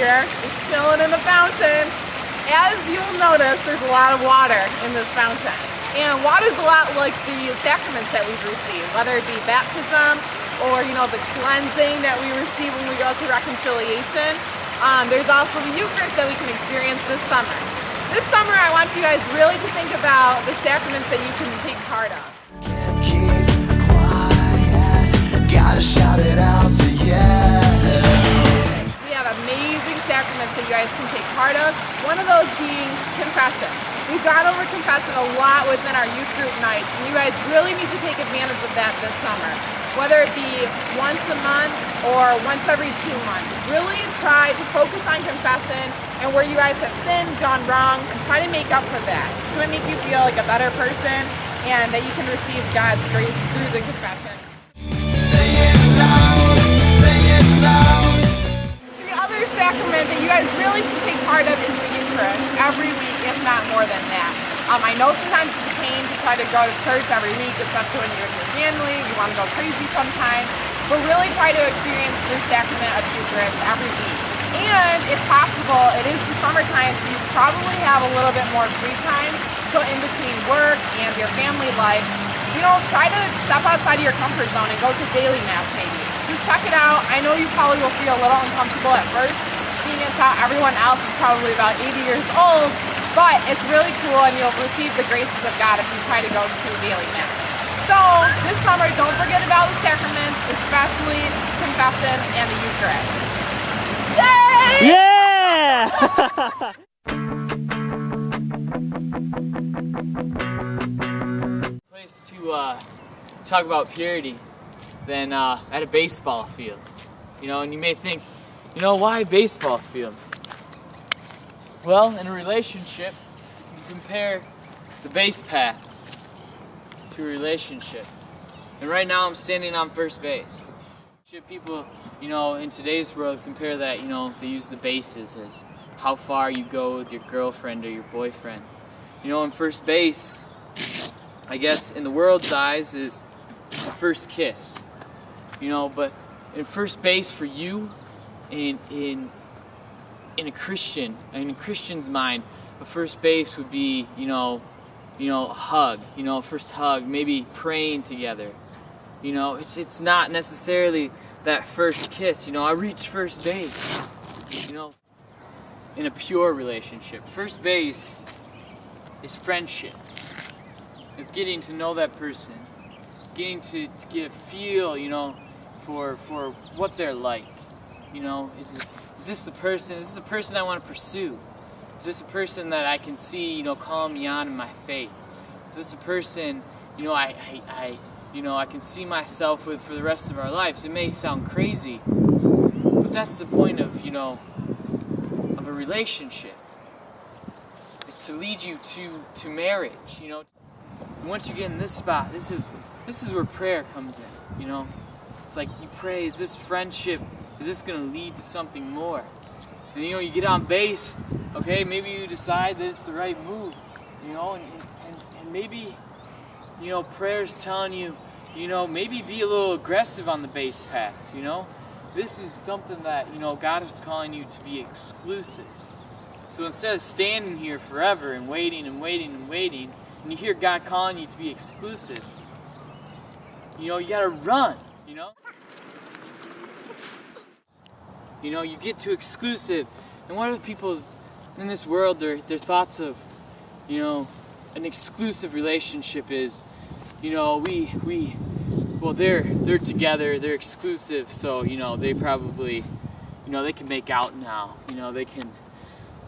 here, just chilling in the fountain. As you'll notice, there's a lot of water in this fountain. And water is a lot like the sacraments that we've received, whether it be baptism or, the cleansing that we receive when we go through reconciliation. There's also the Eucharist that we can experience this summer. This summer, I want you guys really to think about the sacraments that you can take part of. Can't keep quiet, gotta shout it out to you. We have amazing sacraments that you guys can take part of. One of those being confession. We've gone over confession a lot within our youth group nights, and you guys really need to take advantage of that this summer. Whether it be once a month or once every 2 months. Really try to focus on confession and where you guys have sinned, gone wrong, and try to make up for that. It's going to make you feel like a better person and that you can receive God's grace through the confession. Say it loud, say it loud. The other sacrament that you guys really should take part of is the Eucharist every week, if not more than that. I know sometimes it's a pain to try to go to church every week, especially when you're with your family, you want to go crazy sometimes, but really try to experience the sacrament of Eucharist every week. And if possible, it is the summertime, so you probably have a little bit more free time, so in between work and your family life, try to step outside of your comfort zone and go to daily mass maybe. Just check it out. I know you probably will feel a little uncomfortable at first, seeing as how everyone else is probably about 80 years old, but it's really cool and you'll receive the graces of God if you try to go to daily mass. So this summer, don't forget about the sacraments, especially confession and the Eucharist. Yay! Yeah! Place to talk about purity than at a baseball field. And you may think, why a baseball field? Well, in a relationship, you compare the base paths to a relationship. And right now I'm standing on first base. People, in today's world compare that, they use the bases as how far you go with your girlfriend or your boyfriend. In first base, I guess in the world's eyes is the first kiss. But in first base for you, in a Christian's mind, a first base would be, a hug, first hug, maybe praying together. It's not necessarily that first kiss. I reach first base. In a pure relationship, first base is friendship. It's getting to know that person, getting to get a feel, for what they're like. Is this the person? Is this a person I want to pursue? Is this a person that I can see, calling me on in my faith? Is this a person, I can see myself with for the rest of our lives? It may sound crazy, but that's the point of, of a relationship. It's to lead you to marriage, And once you get in this spot, this is where prayer comes in, It's like you pray, is this friendship, is this going to lead to something more? And you get on base, okay, maybe you decide that it's the right move, and maybe, prayer's telling you, maybe be a little aggressive on the base paths, This is something that, God is calling you to be exclusive. So instead of standing here forever and waiting and waiting and waiting, and you hear God calling you to be exclusive, you gotta run, You get to exclusive, and what are people's, in this world, their thoughts of, an exclusive relationship is, well, they're together, they're exclusive, so, they probably, they can make out now,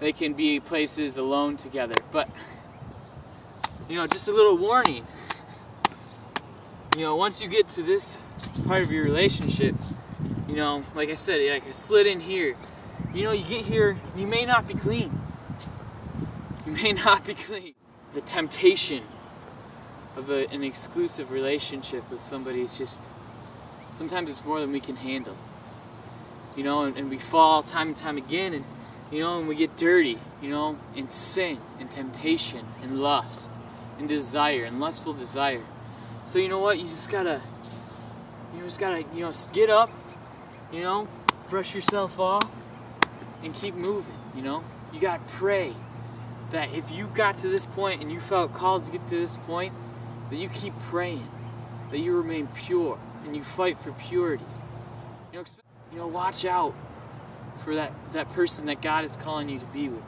they can be places alone together, but, just a little warning, once you get to this part of your relationship, like I said, like I slid in here, you get here, you may not be clean. You may not be clean. The temptation of an exclusive relationship with somebody is just, sometimes it's more than we can handle. And we fall time and time again, and, and we get dirty, in sin, and temptation, and lust, and desire, and lustful desire. So you know what, you just gotta, get up, brush yourself off, and keep moving, you know? You gotta pray that if you got to this point and you felt called to get to this point, that you keep praying, that you remain pure and you fight for purity. You know, watch out for that person that God is calling you to be with.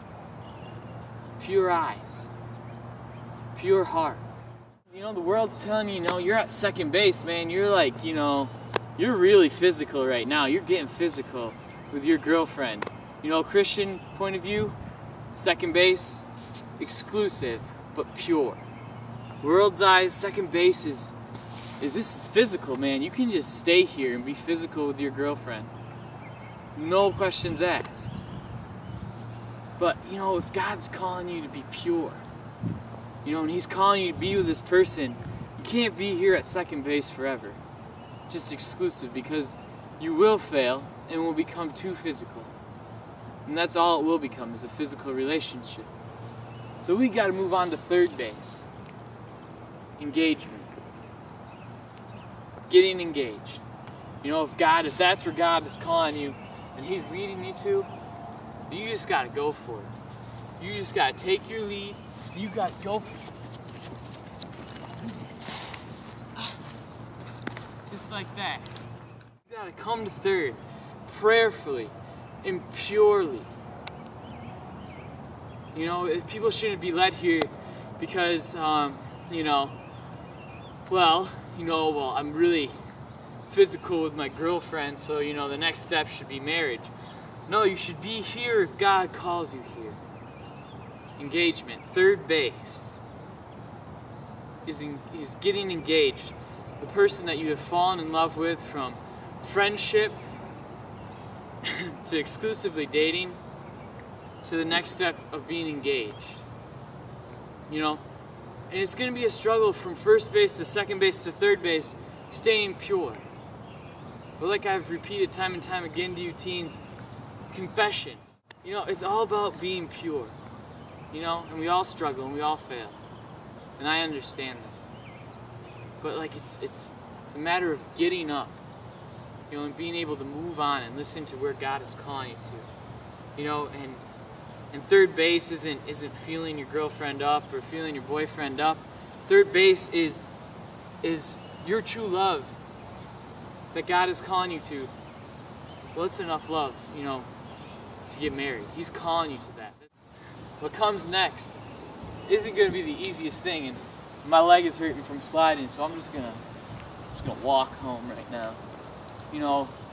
Pure eyes, pure heart. You know, the world's telling you, you're at second base, man. You're like, you're really physical right now. You're getting physical with your girlfriend. Christian point of view, second base, exclusive, but pure. World's eyes, second base is this is physical, man. You can just stay here and be physical with your girlfriend. No questions asked. But, if God's calling you to be pure, and He's calling you to be with this person, you can't be here at second base forever. Just exclusive, because you will fail and will become too physical. And that's all it will become, is a physical relationship. So we got to move on to third base. Engagement. Getting engaged. If that's where God is calling you and He's leading you to, you just got to go for it. You just got to take your lead. You got to go for it. Just like that. You got to come to third prayerfully and purely. People shouldn't be led here because, I'm really physical with my girlfriend, so, the next step should be marriage. No, you should be here if God calls you here. Engagement. Third base is getting engaged. The person that you have fallen in love with, from friendship to exclusively dating to the next step of being engaged. And it's going to be a struggle from first base to second base to third base, staying pure. But like I've repeated time and time again to you teens, confession. It's all about being pure. And we all struggle and we all fail. And I understand that. But it's a matter of getting up, and being able to move on and listen to where God is calling you to. And third base isn't feeling your girlfriend up or feeling your boyfriend up. Third base is your true love that God is calling you to. Well, it's enough love, to get married. He's calling you to that. What comes next isn't going to be the easiest thing, and my leg is hurting from sliding, so I'm just gonna walk home right now.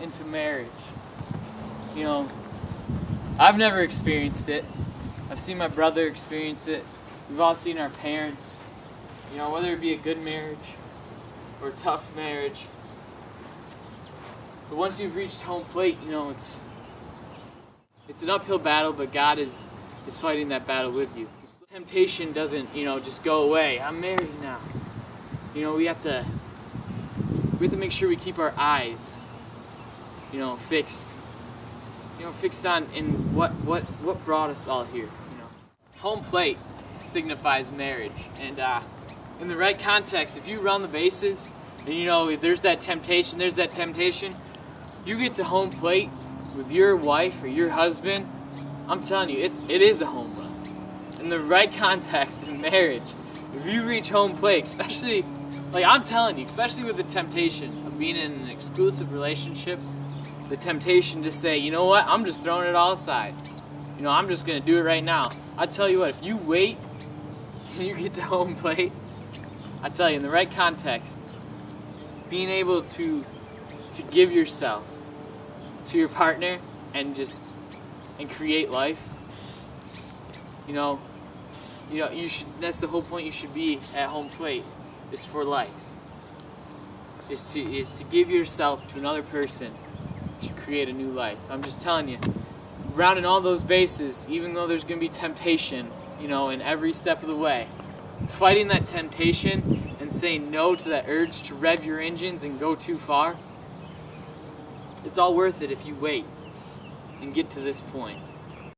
Into marriage. I've never experienced it. I've seen my brother experience it. We've all seen our parents. Whether it be a good marriage or a tough marriage. But once you've reached home plate, it's an uphill battle, but God is fighting that battle with you. Temptation doesn't, just go away. I'm married now. We have to make sure we keep our eyes, fixed. Fixed on what brought us all here. Home plate signifies marriage, and in the right context, if you run the bases, and there's that temptation, you get to home plate with your wife or your husband. I'm telling you, it is a home run. In the right context in marriage, if you reach home plate, especially, I'm telling you, especially with the temptation of being in an exclusive relationship, the temptation to say, you know what, I'm just throwing it all aside. I'm just going to do it right now. I tell you what, if you wait and you get to home plate, I tell you, in the right context, being able to give yourself to your partner and create life, you should. That's the whole point. You should be at home plate. Is for life. Is to give yourself to another person to create a new life. I'm just telling you, rounding all those bases, even though there's going to be temptation, in every step of the way, fighting that temptation and saying no to that urge to rev your engines and go too far, it's all worth it if you wait and get to this point.